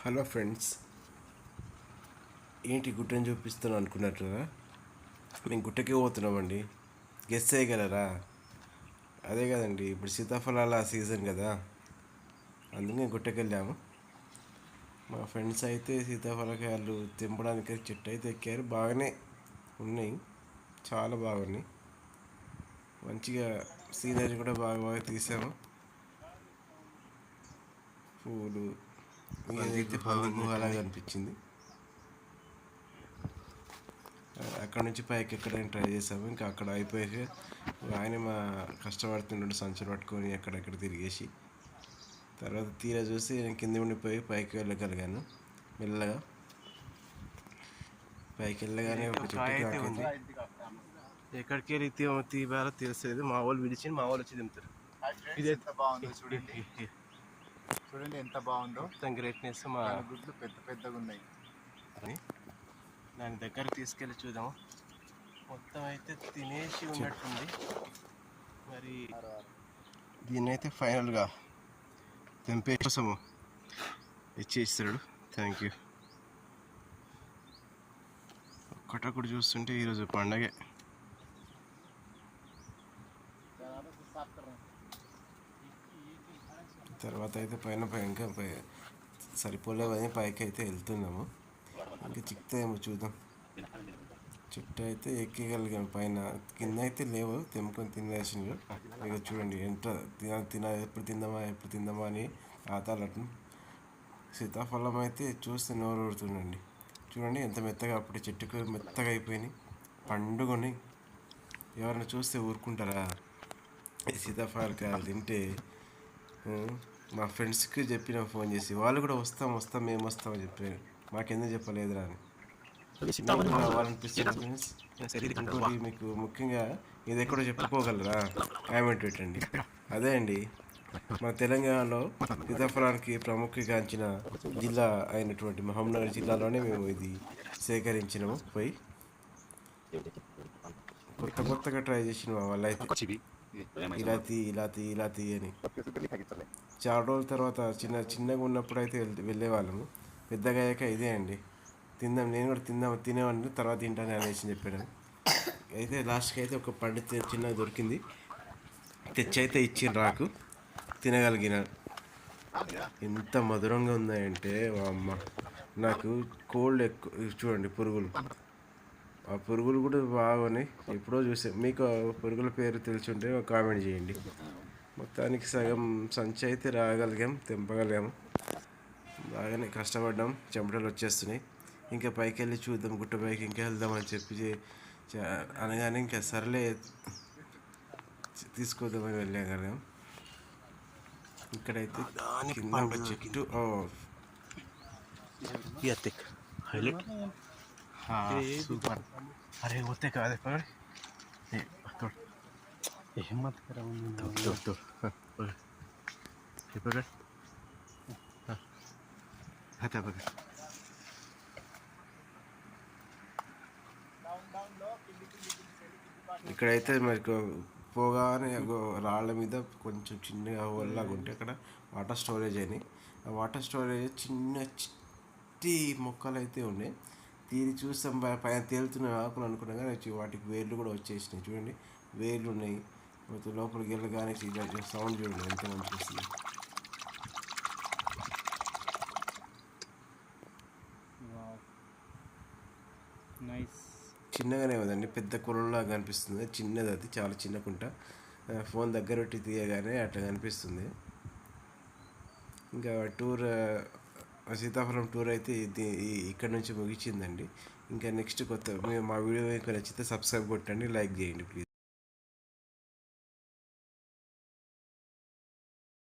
Hello friends, ఏంటి గుట్టని చూపిస్తాను అనుకున్నారు కదా. మేము గుట్టకే పోతున్నామండి. గెస్ చేయగలరా? అదే కదండి, ఇప్పుడు సీతాఫలాల సీజన్ కదా, అందుకే గుట్టకి వెళ్ళాము. మా ఫ్రెండ్స్ అయితే సీతాఫలకాయలు తెంపడానికి చెట్టు అయితే ఎక్కారు. బాగానే ఉన్నాయి, చాలా బాగున్నాయి. మంచిగా సీనరీ కూడా బాగా బాగా తీసాము. పూలు ఏదైతే పంది గుహలాగా అనిపించింది. అక్కడ నుంచి పైకి ఎక్కడానికి ట్రై చేసాము. ఇంకా అక్కడ అయిపోయాక ఆయన మా కష్టపడుతున్నాడు సంచులు పట్టుకొని అక్కడెక్కడ తిరిగేసి. తర్వాత తీరా చూసి నేను కింద ఉండిపోయి పైకి వెళ్ళగలిగాను. మెల్లగా పైకి వెళ్ళగానే ఒక చెట్టు కాకింది. ఎక్కడికి వెళ్ళి తీవాలో తెలుస్తుంది. మా వాళ్ళు పిలిచి మా వాళ్ళు వచ్చి దింపుతారు. ఇది ఎంత బాగుందో చూడండి. చూడండి ఎంత బాగుందో. మొత్తం గ్రేట్నెస్. మా గుడ్లు పెద్ద పెద్దగా ఉన్నాయి. దాని దగ్గరికి తీసుకెళ్ళి చూద్దాము. మొత్తం అయితే తినేసి ఉన్నట్టుంది. మరి దీన్ని అయితే ఫైనల్గా తెంపే కోసము ఇచ్చేస్తాడు. Thank you. ఒక్కటొక్కటి చూస్తుంటే ఈరోజు పండగే. తర్వాత అయితే పైన ఇంకా సరిపోలేవని పైకి అయితే వెళ్తున్నాము. ఇంకా చిక్తాయేమో చూద్దాం. చెట్టు అయితే ఎక్కగలిగాం, పైన కింద అయితే లేవు, తెంపుకొని తినేసినారు. ఇక చూడండి ఎంత ఎప్పుడు తిందామా అని ఆతాలటం. సీతాఫలం అయితే చూస్తే నోరు ఊరుతుందండి. చూడండి ఎంత మెత్తగా, అప్పుడు చెట్టుకు మెత్తగా అయిపోయినాయి, పండుగని. ఎవరైనా చూస్తే ఊరుకుంటారా? ఈ సీతాఫలకాయలు తింటే మా ఫ్రెండ్స్కి చెప్పిన ఫోన్ చేసి, వాళ్ళు కూడా వస్తాం మేము వస్తామని చెప్పారు. మాకెందుకు చెప్పలేదురా అని. రావాలనిపిస్తుంది ఫ్రెండ్స్. ఇంకోటి మీకు ముఖ్యంగా ఇది ఎక్కడో చెప్పుకోగలరా? కామెంట్ పెట్టండి. అదే అండి, మన తెలంగాణలో సీతాఫలానికి ప్రాముఖ్యగాంచిన జిల్లా అయినటువంటి మహబూబ్నగర్ జిల్లాలోనే మేము ఇది సేకరించినాము. పోయి కొత్తగా ట్రై చేసిన వాళ్ళైతే ఇలా అని. చాలా రోజుల తర్వాత చిన్నగా ఉన్నప్పుడు అయితే వెళ్ళేవాళ్ళము. పెద్దగా అయ్యాక ఇదే అండి, నేను కూడా తినేవాడిని, తర్వాత తింటాను అనేసి చెప్పాను. అయితే లాస్ట్కి అయితే ఒక పండు చిన్నగా దొరికింది, తెచ్చి అయితే ఇచ్చిండ్రు నాకు. తినగలిగిన. ఎంత మధురంగా ఉన్నాయంటే అమ్మ, నాకు కోల్డ్ ఎక్కువ. చూడండి పురుగులు, ఆ పురుగులు కూడా బాగున్నాయి. ఎప్పుడో చూసాం. మీకు పురుగుల పేరు తెలుసుంటే కామెంట్ చేయండి. మొత్తానికి సగం సంచి అయితే తెంపగలిగాము. బాగానే కష్టపడ్డాం, చెమటలు వచ్చేస్తున్నాయి. ఇంకా పైకి వెళ్ళి చూద్దాం, గుట్ట పైకి ఇంకా వెళ్దామని చెప్పి అనగానే ఇంకా సర్లే తీసుకోద్దామని వెళ్ళగలిగాం. ఇక్కడైతే కింద ఒక చెట్టు హైలైట్. సూపర్. అరే పోతే కాదే పగడ్ हिम्मत करा पकड़ हाथ पकड़. ఇక్కడైతే మరి పోగానే రాళ్ళ మీద కొంచెం చిన్నగా హోల్లాగా ఉంటే అక్కడ వాటర్ స్టోరేజ్ అయినాయి. ఆ వాటర్ స్టోరేజ్ చిట్టి మొక్కలు అయితే ఉన్నాయి. తీరి చూస్తాం, పైన తేలుతున్న ఆకులు అనుకున్నా కానీ వాటికి వేర్లు కూడా వచ్చేసినాయి. చూడండి, వేర్లు ఉన్నాయి. లోపలికి వెళ్ళగానే సౌండ్ చూడండి ఎంత మంచిగా వస్తుంది. చిన్నగానే ఉందండి, పెద్ద కొలంలాగా కనిపిస్తుంది. చిన్నది, అది చాలా చిన్న కుంట. ఫోన్ దగ్గర పెట్టి తీయగానే అట్లా కనిపిస్తుంది. ఇంకా సీతాఫలం టూర్ అయితే ఇక్కడ నుంచి ముగిసిందండి. ఇంకా నెక్స్ట్ మా వీడియో మీకు నచ్చితే సబ్స్క్రైబ్ కొట్టండి, లైక్ చేయండి ప్లీజ్.